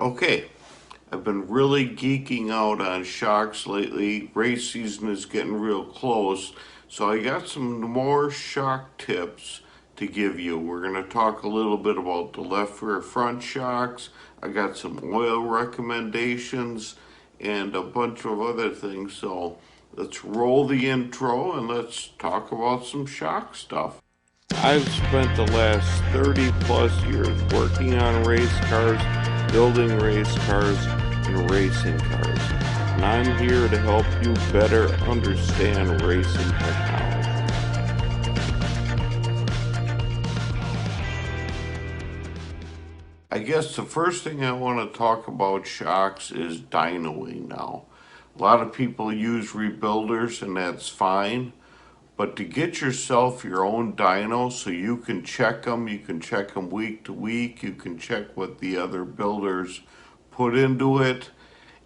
Okay, I've been really geeking out on shocks lately. Race season is getting real close, so I got some more shock tips to give you. We're going to talk a little bit about the left rear front shocks. I got some oil recommendations and a bunch of other things. So let's roll the intro and let's talk about some shock stuff. I've spent the last 30 plus years working on race cars, building race cars, and racing cars. And I'm here to help you better understand racing technology. I guess the first thing I want to talk about shocks is dynoing now. A lot of people use rebuilders, and that's fine. But to get yourself your own dyno so you can check them week to week, you can check what the other builders put into it,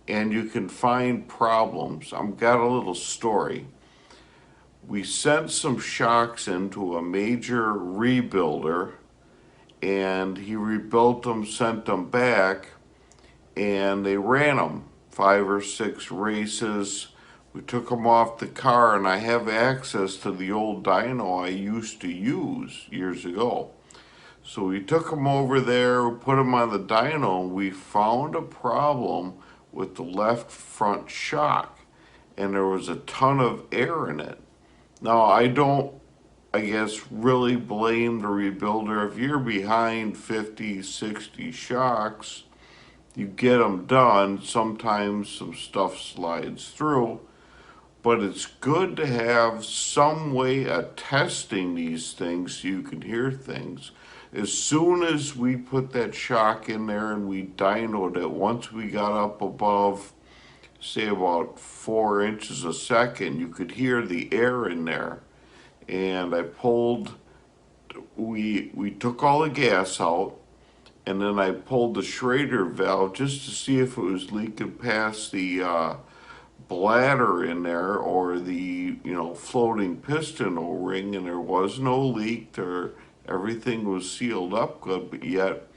and you can find problems. I've got a little story. We sent some shocks into a major rebuilder, and he rebuilt them, sent them back, and they ran them 5 or 6 races. We took them off the car, and I have access to the old dyno I used to use years ago. So we took them over there, put them on the dyno, and we found a problem with the left front shock, and there was a ton of air in it. Now, I don't, I guess, really blame the rebuilder. If you're behind 50, 60 shocks, you get them done. Sometimes some stuff slides through, but it's good to have some way of testing these things so you can hear things. As soon as we put that shock in there and we dynoed it, once we got up above, say, about 4 inches a second, you could hear the air in there. And we took all the gas out, and then I pulled the Schrader valve just to see if it was leaking past the bladder in there or the floating piston O-ring, and there was no leak there. Everything was sealed up good, but yet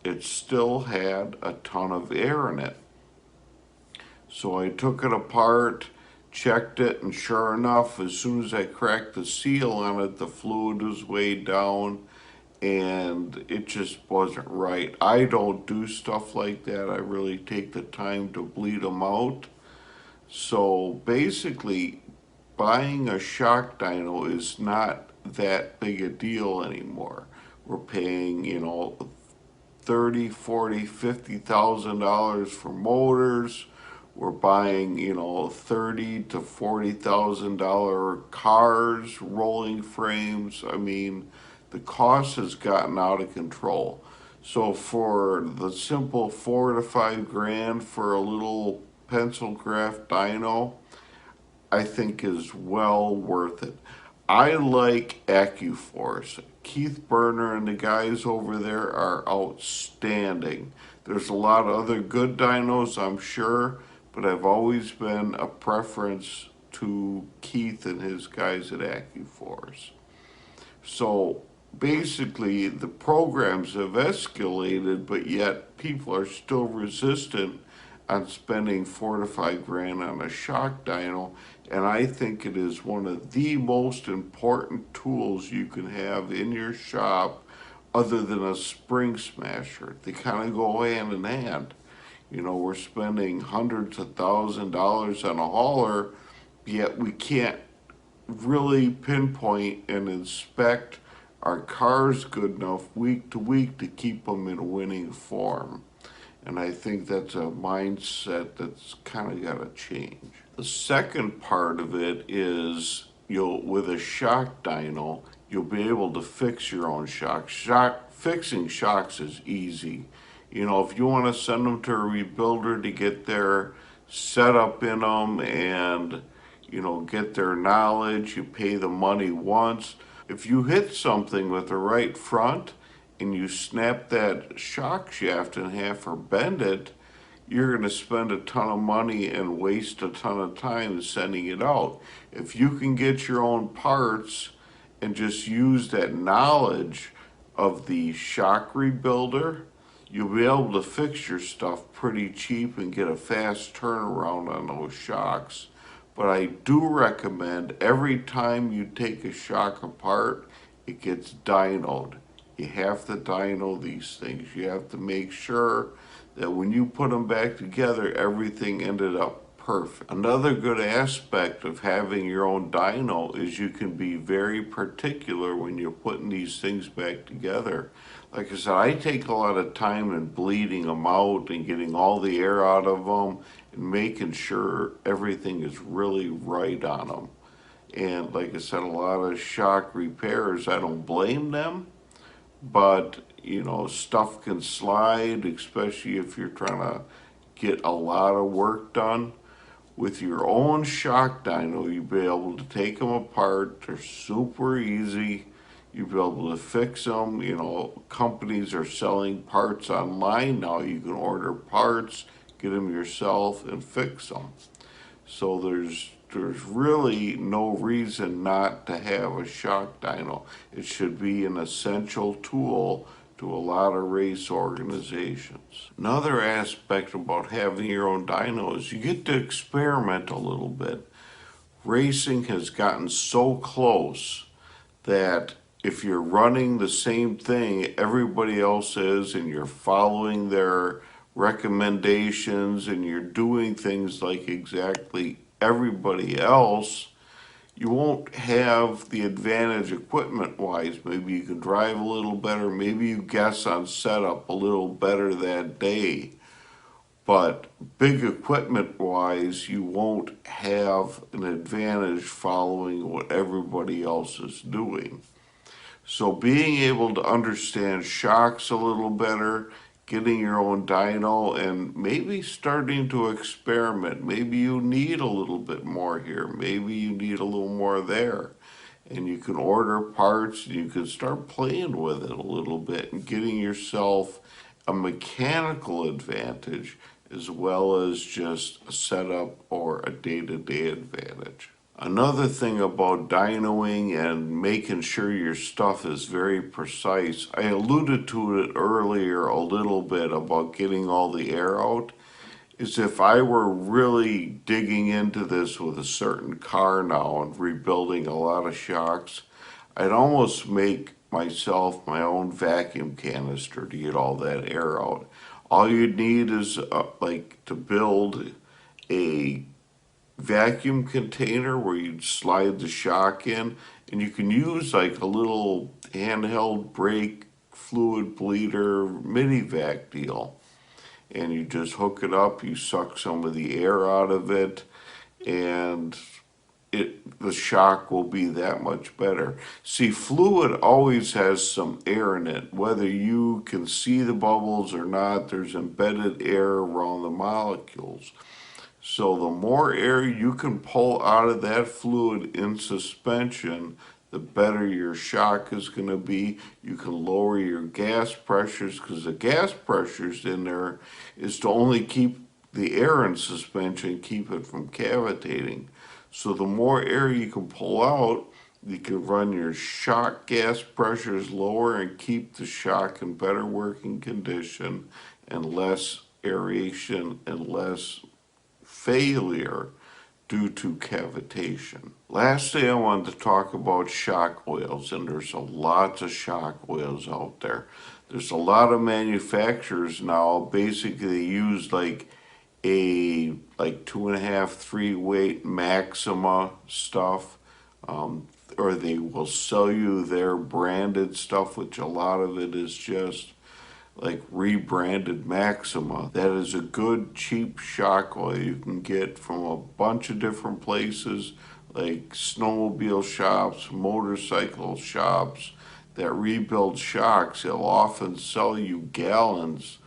it still had a ton of air in it. So I took it apart, checked it, and sure enough, as soon as I cracked the seal on it, the fluid was way down, and it just wasn't right. I don't do stuff like that. I really take the time to bleed them out. So basically, buying a shock dyno is not that big a deal anymore. We're paying, 30, 40, $50,000 for motors. We're buying, $30 to $40,000 cars, rolling frames. I mean, the cost has gotten out of control. So for the simple 4 to 5 grand for a little pencil craft dyno, I think is well worth it. I like AccuForce. Keith Berner and the guys over there are outstanding. There's a lot of other good dynos, I'm sure, but I've always been a preference to Keith and his guys at AccuForce. So basically, the programs have escalated, but yet people are still resistant on spending 4 to 5 grand on a shock dyno, and I think it is one of the most important tools you can have in your shop other than a spring smasher. They kind of go hand in hand. We're spending hundreds of $1,000s on a hauler, yet we can't really pinpoint and inspect our cars good enough week to week to keep them in winning form. And I think that's a mindset that's kind of got to change. The second part of it is with a shock dyno, you'll be able to fix your own shocks. Fixing shocks is easy. If you want to send them to a rebuilder to get their setup in them and, get their knowledge, you pay the money once. If you hit something with the right front, and you snap that shock shaft in half or bend it, you're going to spend a ton of money and waste a ton of time sending it out. If you can get your own parts and just use that knowledge of the shock rebuilder, you'll be able to fix your stuff pretty cheap and get a fast turnaround on those shocks. But I do recommend every time you take a shock apart, it gets dynoed. You have to dyno these things. You have to make sure that when you put them back together, everything ended up perfect. Another good aspect of having your own dyno is you can be very particular when you're putting these things back together. Like I said, I take a lot of time in bleeding them out and getting all the air out of them and making sure everything is really right on them. And like I said, a lot of shock repairs, I don't blame them, but stuff can slide, especially if you're trying to get a lot of work done. With your own shock dyno, you'll be able to take them apart. They're super easy. You'll be able to fix them. Companies are selling parts online now. You can order parts, get them yourself, and fix them. So there's really no reason not to have a shock dyno. It should be an essential tool to a lot of race organizations. Another aspect about having your own dyno is you get to experiment a little bit. Racing has gotten so close that if you're running the same thing everybody else is and you're following their recommendations and you're doing things like exactly everybody else, you won't have the advantage equipment wise. Maybe you can drive a little better, maybe you guess on setup a little better that day. But big equipment wise, you won't have an advantage following what everybody else is doing. So being able to understand shocks a little better, getting your own dyno, and maybe starting to experiment. Maybe you need a little bit more here. Maybe you need a little more there. And you can order parts and you can start playing with it a little bit and getting yourself a mechanical advantage as well as just a setup or a day-to-day advantage. Another thing about dynoing and making sure your stuff is very precise, I alluded to it earlier a little bit about getting all the air out, is if I were really digging into this with a certain car now and rebuilding a lot of shocks, I'd almost make myself my own vacuum canister to get all that air out. All you need is like to build a vacuum container where you'd slide the shock in, and you can use like a little handheld brake fluid bleeder mini vac deal, and you just hook it up, you suck some of the air out of it, and the shock will be that much better. See, fluid always has some air in it. Whether you can see the bubbles or not, there's embedded air around the molecules. So the more air you can pull out of that fluid in suspension, the better your shock is going to be. You can lower your gas pressures because the gas pressures in there is to only keep the air in suspension, keep it from cavitating. So the more air you can pull out, you can run your shock gas pressures lower and keep the shock in better working condition and less aeration and less failure due to cavitation. Lastly, I wanted to talk about shock oils, and there's a lot of shock oils out there. There's a lot of manufacturers now basically use like a 2.5, 3 weight Maxima stuff, or they will sell you their branded stuff, which a lot of it is just like rebranded Maxima. That is a good cheap shock oil you can get from a bunch of different places like snowmobile shops, motorcycle shops that rebuild shocks. They'll often sell you gallons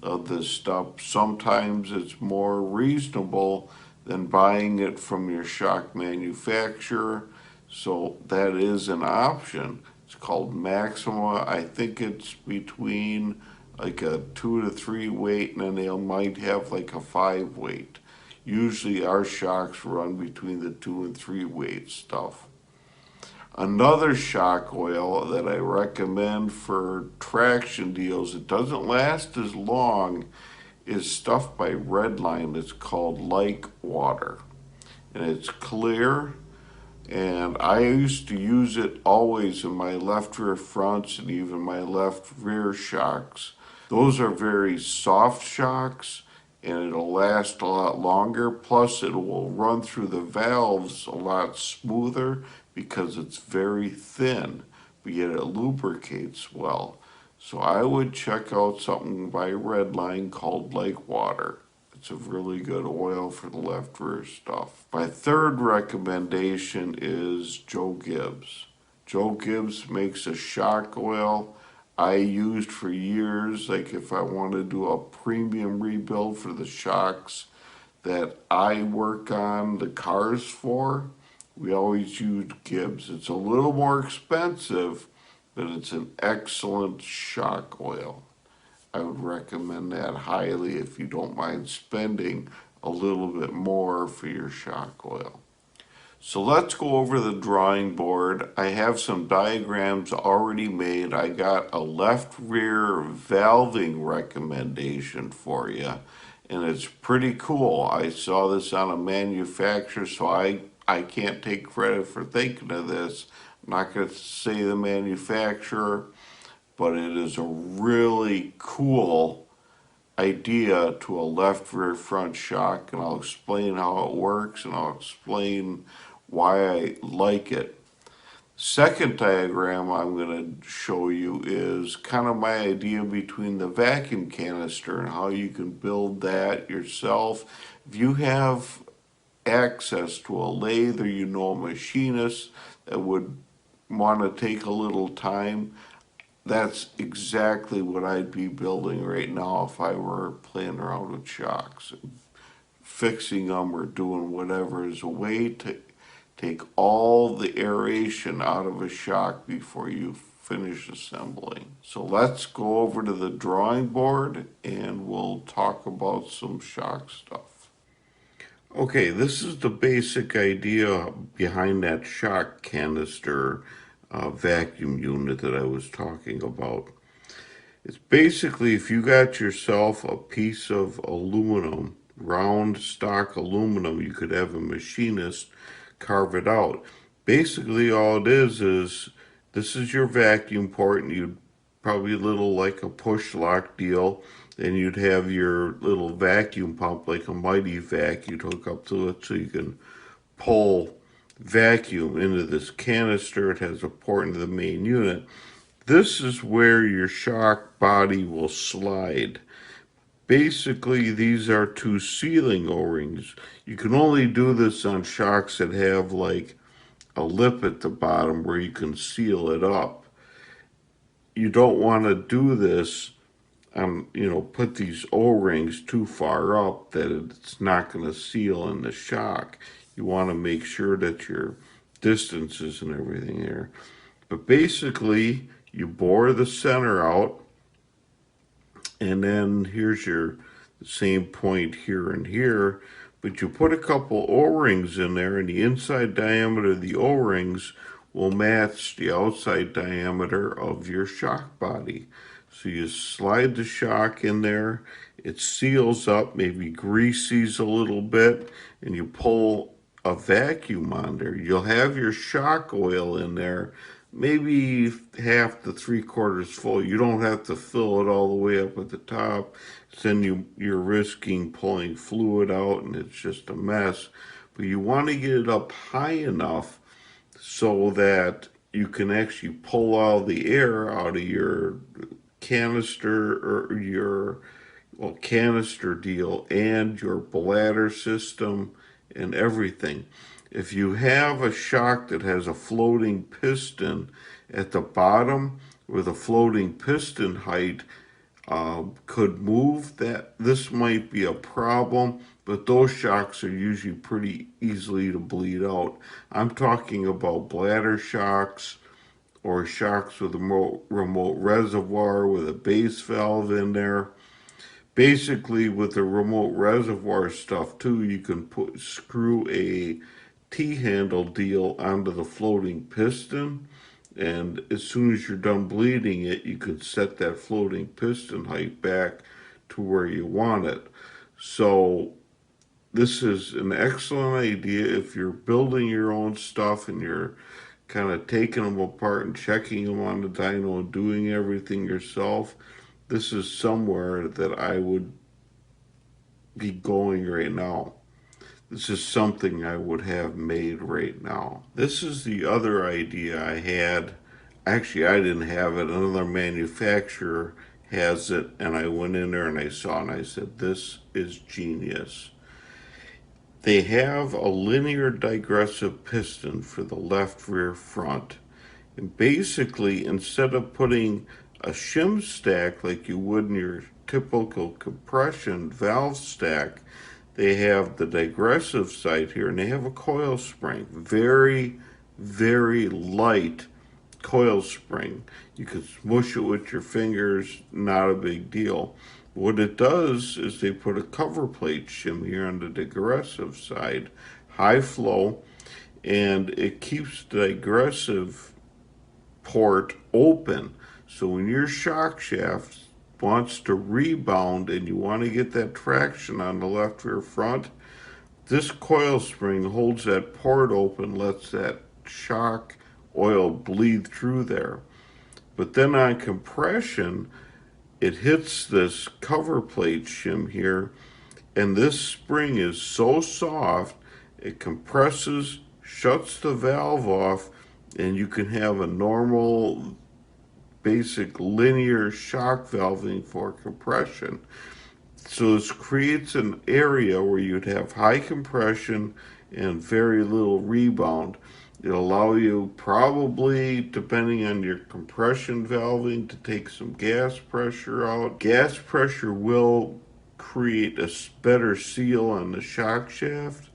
of this stuff. Sometimes it's more reasonable than buying it from your shock manufacturer, so that is an option. It's called Maxima. I think it's between like a 2 to 3 weight, and then they might have like a 5 weight. Usually our shocks run between the 2 and 3 weight stuff. Another shock oil that I recommend for traction deals, it doesn't last as long, is stuff by Redline. It's called Like Water. And it's clear, and I used to use it always in my left rear fronts and even my left rear shocks. Those are very soft shocks and it'll last a lot longer. Plus, it will run through the valves a lot smoother because it's very thin, but yet it lubricates well. So I would check out something by Redline called Lake Water. It's a really good oil for the left rear stuff. My third recommendation is Joe Gibbs. Joe Gibbs makes a shock oil I used for years, like if I want to do a premium rebuild for the shocks that I work on the cars for, we always use Gibbs. It's a little more expensive, but it's an excellent shock oil. I would recommend that highly if you don't mind spending a little bit more for your shock oil. So let's go over the drawing board. I have some diagrams already made. I got a left rear valving recommendation for you, and it's pretty cool. I saw this on a manufacturer, so I can't take credit for thinking of this. I'm not going to say the manufacturer, but it is a really cool idea to a left rear front shock, and I'll explain how it works and I'll explain why I like it. Second diagram I'm going to show you is kind of my idea between the vacuum canister and how you can build that yourself. If you have access to a lathe or you know a machinist that would want to take a little time, that's exactly what I'd be building right now if I were playing around with shocks. Fixing them or doing whatever is a way to take all the aeration out of a shock before you finish assembling. So let's go over to the drawing board and we'll talk about some shock stuff. Okay, this is the basic idea behind that shock canister vacuum unit that I was talking about. It's basically if you got yourself a piece of aluminum, round stock aluminum, you could have a machinist carve it out. Basically all it is this is your vacuum port, and you'd probably a little like a push lock deal. Then you'd have your little vacuum pump like a Mighty Vac you'd hook up to it so you can pull vacuum into this canister. It has a port into the main unit. This is where your shock body will slide. Basically, these are two sealing O-rings. You can only do this on shocks that have like a lip at the bottom where you can seal it up. You don't want to do this put these O-rings too far up that it's not going to seal in the shock. You want to make sure that your distances and everything there. But basically, you bore the center out, and then here's your same point here and here, but you put a couple O-rings in there, and the inside diameter of the O-rings will match the outside diameter of your shock body. So you slide the shock in there, it seals up, maybe greases a little bit, and you pull a vacuum on there. You'll have your shock oil in there, maybe half to three-quarters full. You don't have to fill it all the way up at the top. Then you're risking pulling fluid out, and it's just a mess. But you want to get it up high enough so that you can actually pull all the air out of your canister or your canister deal and your bladder system and everything. If you have a shock that has a floating piston at the bottom where the floating piston height could move, that this might be a problem, but those shocks are usually pretty easily to bleed out. I'm talking about bladder shocks or shocks with a remote reservoir with a base valve in there. Basically, with the remote reservoir stuff too, you can screw a T-handle deal onto the floating piston, and as soon as you're done bleeding it, you can set that floating piston height back to where you want it. So this is an excellent idea if you're building your own stuff and you're kind of taking them apart and checking them on the dyno and doing everything yourself. This is somewhere that I would be going right now. This is something I would have made right now. This is the other idea I had. Actually, I didn't have it. Another manufacturer has it, and I went in there and I saw it and I said, this is genius. They have a linear digressive piston for the left rear front. And basically, instead of putting a shim stack like you would in your typical compression valve stack, they have the digressive side here, and they have a coil spring. Very, very light coil spring. You can smush it with your fingers, not a big deal. What it does is they put a cover plate shim here on the digressive side, high flow, and it keeps the digressive port open. So when your shock shaft wants to rebound and you want to get that traction on the left rear front, this coil spring holds that port open, lets that shock oil bleed through there. But then on compression, it hits this cover plate shim here, and this spring is so soft, it compresses, shuts the valve off, and you can have a normal, basic linear shock valving for compression. So this creates an area where you'd have high compression and very little rebound. It'll allow you probably, depending on your compression valving, to take some gas pressure out. Gas pressure will create a better seal on the shock shaft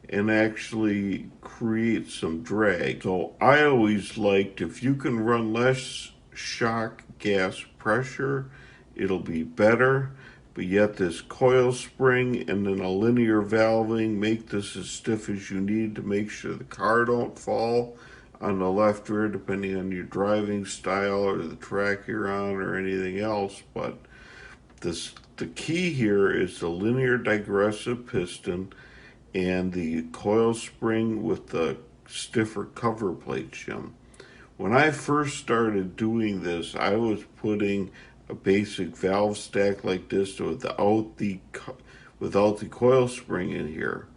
and actually create some drag. So I always liked, if you can run less shock gas pressure, it'll be better. But yet this coil spring and then a linear valving make this as stiff as you need to make sure the car don't fall on the left rear, depending on your driving style or the track you're on or anything else. But the key here is the linear digressive piston and the coil spring with the stiffer cover plate shim. When I first started doing this, I was putting a basic valve stack like this without the coil spring in here.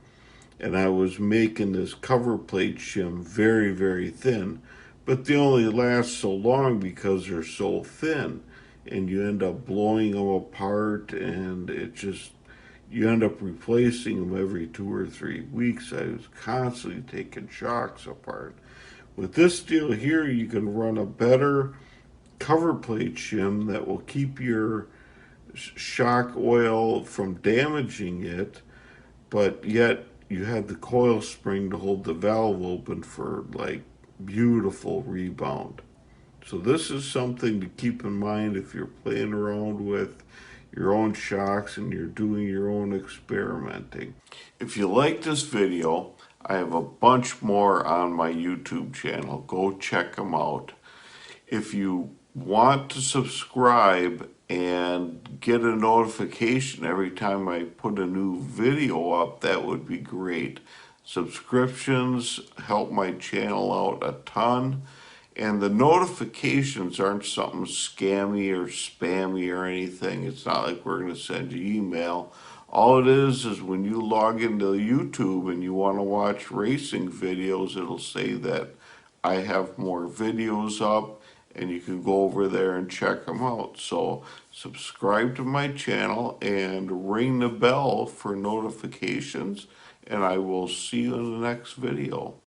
And I was making this cover plate shim very, very thin. But they only last so long because they're so thin. And you end up blowing them apart, and you end up replacing them every 2 or 3 weeks. I was constantly taking shocks apart. With this deal here, you can run a better cover plate shim that will keep your shock oil from damaging it, but yet you have the coil spring to hold the valve open for like beautiful rebound. So this is something to keep in mind if you're playing around with your own shocks and you're doing your own experimenting. If you like this video, I have a bunch more on my YouTube channel. Go check them out. If you want to subscribe and get a notification every time I put a new video up, that would be great. Subscriptions help my channel out a ton. And the notifications aren't something scammy or spammy or anything. It's not like we're going to send you email. All it is when you log into YouTube and you want to watch racing videos, it'll say that I have more videos up, and you can go over there and check them out. So subscribe to my channel and ring the bell for notifications, and I will see you in the next video.